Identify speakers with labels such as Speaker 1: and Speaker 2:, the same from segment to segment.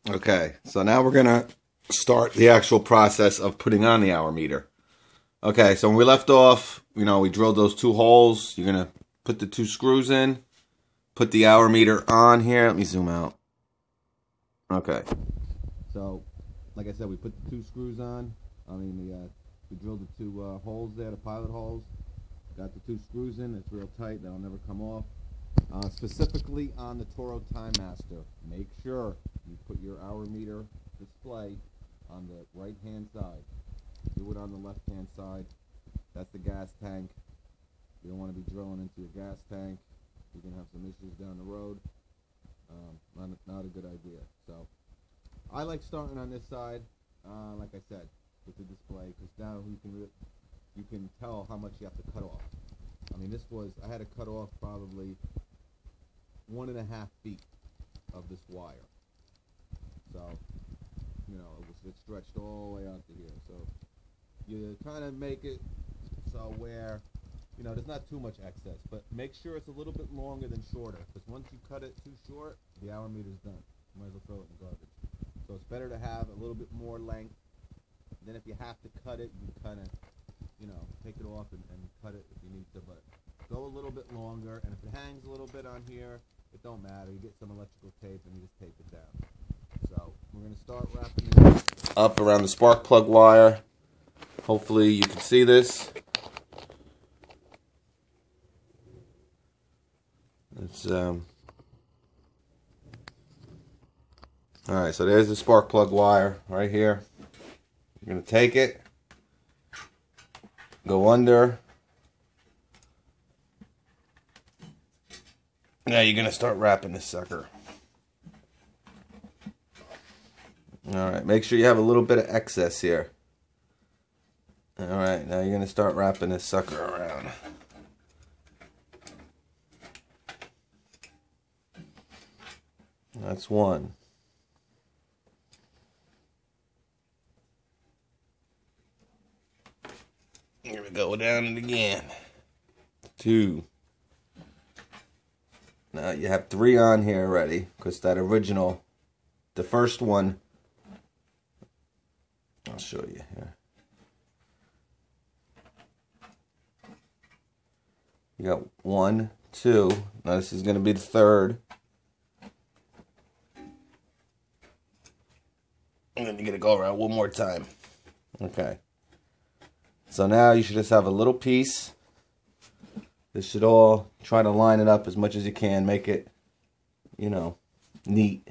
Speaker 1: Okay, so now we're gonna start the actual process of putting on the hour meter. Okay, so when we left off, we drilled those two holes. You're gonna put the two screws in, put the hour meter on here. Let me zoom out. Okay, so like I said, we put the two screws on. We drilled the two holes there, the pilot holes. Got the two screws in. It's real tight. That'll never come off. Specifically on the Toro Time Master, make sure you put your hour meter display on the right hand side. Do it on the left hand side. That's the gas tank. You don't want to be drilling into your gas tank. You're going to have some issues down the road. Not a good idea. So I like starting on this side, like I said, with the display, because now you can tell how much you have to cut off. I had to cut off probably 1.5 feet of this wire. So, it stretched all the way out to here. So you kind of make it so where, there's not too much excess, but make sure it's a little bit longer than shorter, because once you cut it too short, the hour meter's done. You might as well throw it in the garbage. So it's better to have a little bit more length. Then if you have to cut it, you kind of, take it off and cut it if you need to, but go a little bit longer, and if it hangs a little bit on here, it don't matter. You get some electrical tape and you just tape it down. So we're going to start wrapping it up around the spark plug wire. Hopefully you can see this. It's alright, so there's the spark plug wire right here. You're going to take it, go under. Now you're going to start wrapping this sucker. Alright, make sure you have a little bit of excess here. Alright, now you're going to start wrapping this sucker around. That's one. Here we go down it again. Two. Now you have 3 on here already, because that original, the first one, I'll show you here. You got 1, 2. Now this is going to be the third. And then you're going to go around one more time. Okay. So now you should just have a little piece. This should all, try to line it up as much as you can. Make it, neat.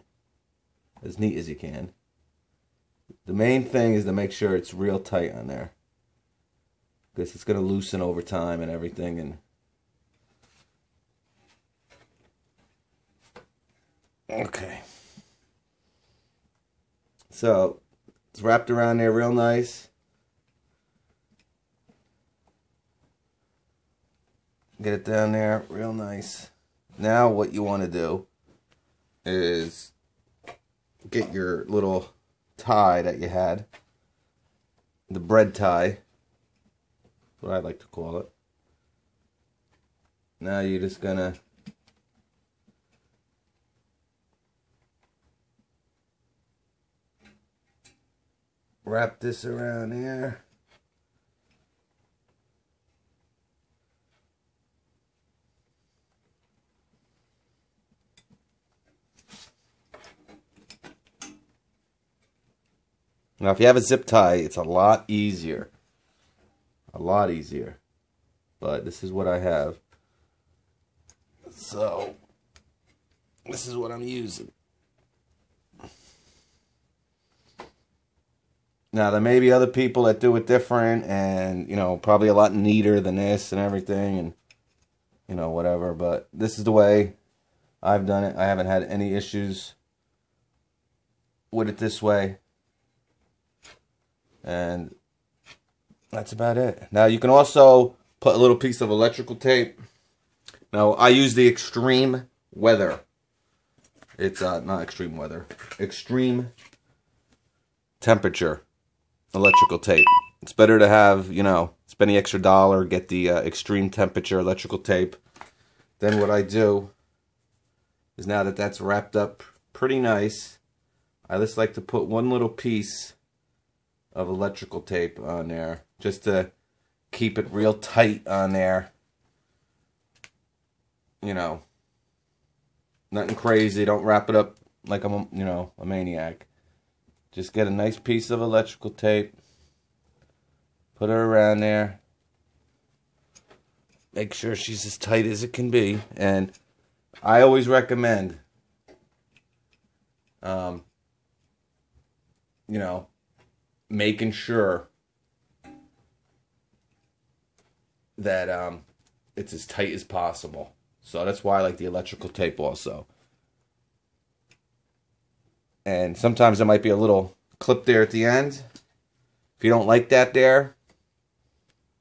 Speaker 1: As neat as you can. The main thing is to make sure it's real tight on there, because it's going to loosen over time and everything. And okay. So it's wrapped around there real nice. Get it down there real nice. Now what you want to do is get your little tie that you had. The bread tie. That's what I like to call it. Now you're just gonna wrap this around here. Now, if you have a zip tie, it's a lot easier. A lot easier. But this is what I have. So, this is what I'm using. Now, there may be other people that do it different and, probably a lot neater than this and everything and, whatever. But this is the way I've done it. I haven't had any issues with it this way. And that's about it. Now you can also put a little piece of electrical tape. Now I use the Extreme Weather. It's not Extreme Weather. Extreme Temperature electrical tape. It's better to have, spend the extra $1, get the Extreme Temperature electrical tape. Then what I do is, now that that's wrapped up pretty nice, I just like to put one little piece of electrical tape on there just to keep it real tight on there. You know, nothing crazy. Don't wrap it up like I'm, a maniac. Just get a nice piece of electrical tape. Put her around there. Make sure she's as tight as it can be. And I always recommend, making sure that it's as tight as possible. So that's why I like the electrical tape also. And sometimes there might be a little clip there at the end. If you don't like that there,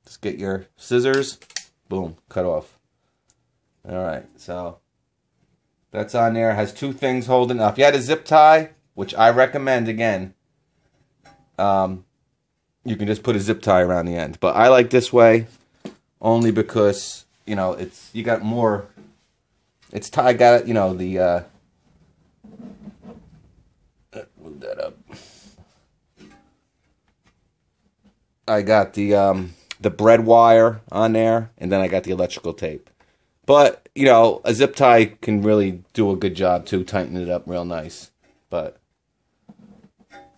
Speaker 1: just get your scissors, boom, cut off. Alright, so that's on there. It has two things holding up. If you had a zip tie, which I recommend again, you can just put a zip tie around the end. But I like this way only because, it's, you got more, it's I got it, the, move that up. I got the bread wire on there, and then I got the electrical tape. But, a zip tie can really do a good job too, tighten it up real nice. But,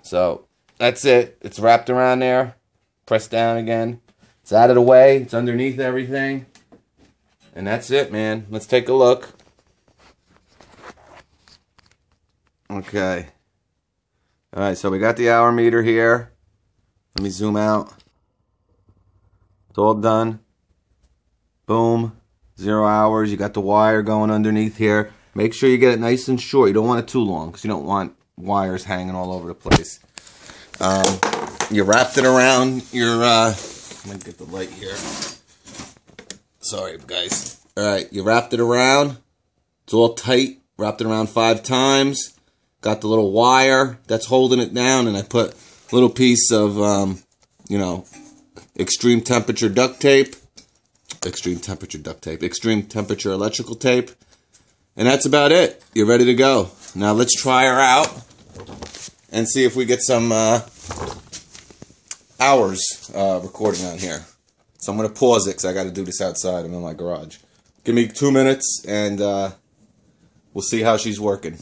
Speaker 1: so, that's it. It's wrapped around there. Press down again. It's out of the way. It's underneath everything. And that's it, man. Let's take a look. Okay. Alright, so we got the hour meter here. Let me zoom out. It's all done. Boom. 0 hours. You got the wire going underneath here. Make sure you get it nice and short. You don't want it too long because you don't want wires hanging all over the place. You wrapped it around your, let me get the light here. Sorry, guys. Alright, you wrapped it around. It's all tight. Wrapped it around 5 times. Got the little wire that's holding it down, and I put a little piece of, extreme temperature electrical tape. And that's about it. You're ready to go. Now let's try her out and see if we get some hours recording on here. So I'm going to pause it because I got to do this outside. I'm in my garage. Give me 2 minutes and we'll see how she's working.